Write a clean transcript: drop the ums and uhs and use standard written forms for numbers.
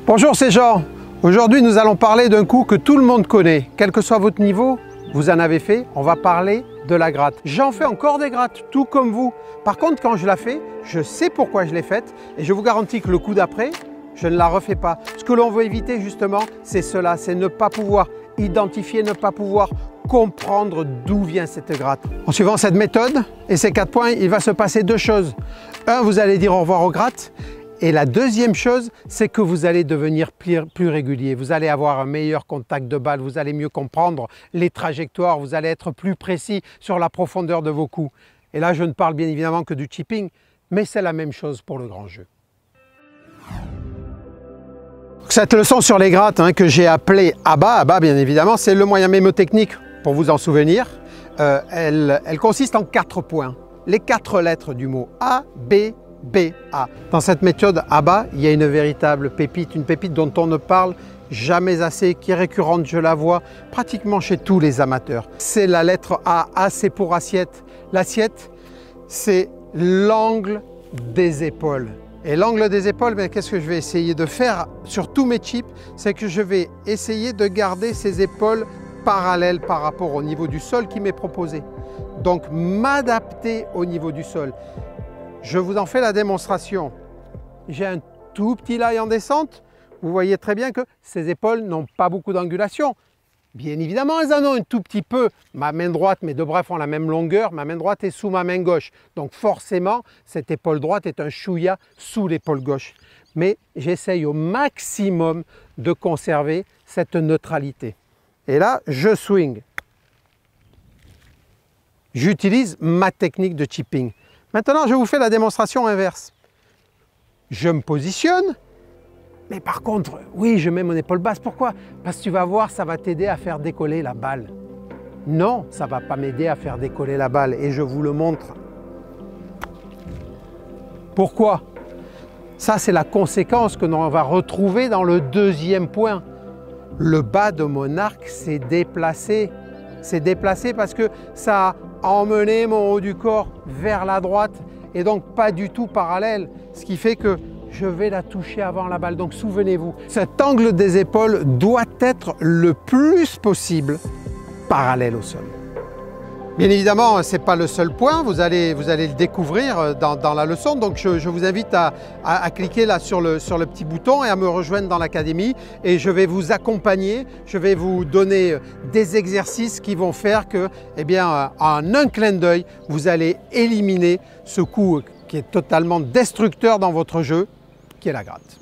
Bonjour, c'est Jean. Aujourd'hui, nous allons parler d'un coup que tout le monde connaît. Quel que soit votre niveau, vous en avez fait. On va parler de la gratte. J'en fais encore des grattes, tout comme vous. Par contre, quand je la fais, je sais pourquoi je l'ai faite et je vous garantis que le coup d'après, je ne la refais pas. Ce que l'on veut éviter justement, c'est cela, c'est ne pas pouvoir identifier, ne pas pouvoir comprendre d'où vient cette gratte. En suivant cette méthode et ces 4 points, il va se passer 2 choses. Un, vous allez dire au revoir aux grattes. Et la deuxième chose, c'est que vous allez devenir plus régulier. Vous allez avoir un meilleur contact de balle, vous allez mieux comprendre les trajectoires, vous allez être plus précis sur la profondeur de vos coups. Et là, je ne parle bien évidemment que du chipping, mais c'est la même chose pour le grand jeu. Cette leçon sur les grattes que j'ai appelée ABBA, bien évidemment, c'est le moyen mémotechnique pour vous en souvenir. Elle consiste en 4 points. Les 4 lettres du mot A, B, B-A. Dans cette méthode ABBA, il y a une véritable pépite, une pépite dont on ne parle jamais assez, qui est récurrente, je la vois pratiquement chez tous les amateurs. C'est la lettre A. A, c'est pour assiette. L'assiette, c'est l'angle des épaules. Et l'angle des épaules, qu'est-ce que je vais essayer de faire sur tous mes chips? C'est que je vais essayer de garder ces épaules parallèles par rapport au niveau du sol qui m'est proposé. Donc m'adapter au niveau du sol. Je vous en fais la démonstration. J'ai un tout petit lie en descente. Vous voyez très bien que ces épaules n'ont pas beaucoup d'angulation. Bien évidemment, elles en ont un tout petit peu. Ma main droite, mes 2 bras font la même longueur. Ma main droite est sous ma main gauche. Donc forcément, cette épaule droite est un chouïa sous l'épaule gauche. Mais j'essaye au maximum de conserver cette neutralité. Et là, je swing. J'utilise ma technique de chipping. Maintenant, je vous fais la démonstration inverse. Je me positionne, mais par contre, oui, je mets mon épaule basse. Pourquoi? Parce que tu vas voir, ça va t'aider à faire décoller la balle. Non, ça ne va pas m'aider à faire décoller la balle et je vous le montre. Pourquoi? Ça, c'est la conséquence que l'on va retrouver dans le 2e point. Le bas de mon arc s'est déplacé. C'est déplacé parce que ça a emmené mon haut du corps vers la droite et donc pas du tout parallèle, ce qui fait que je vais la toucher avant la balle. Donc souvenez-vous, cet angle des épaules doit être le plus possible parallèle au sol. Bien évidemment, ce n'est pas le seul point, vous allez le découvrir dans la leçon, donc je vous invite à cliquer là sur le petit bouton et à me rejoindre dans l'académie et je vais vous accompagner, je vais vous donner des exercices qui vont faire que, en un clin d'œil, vous allez éliminer ce coup qui est totalement destructeur dans votre jeu, qui est la gratte.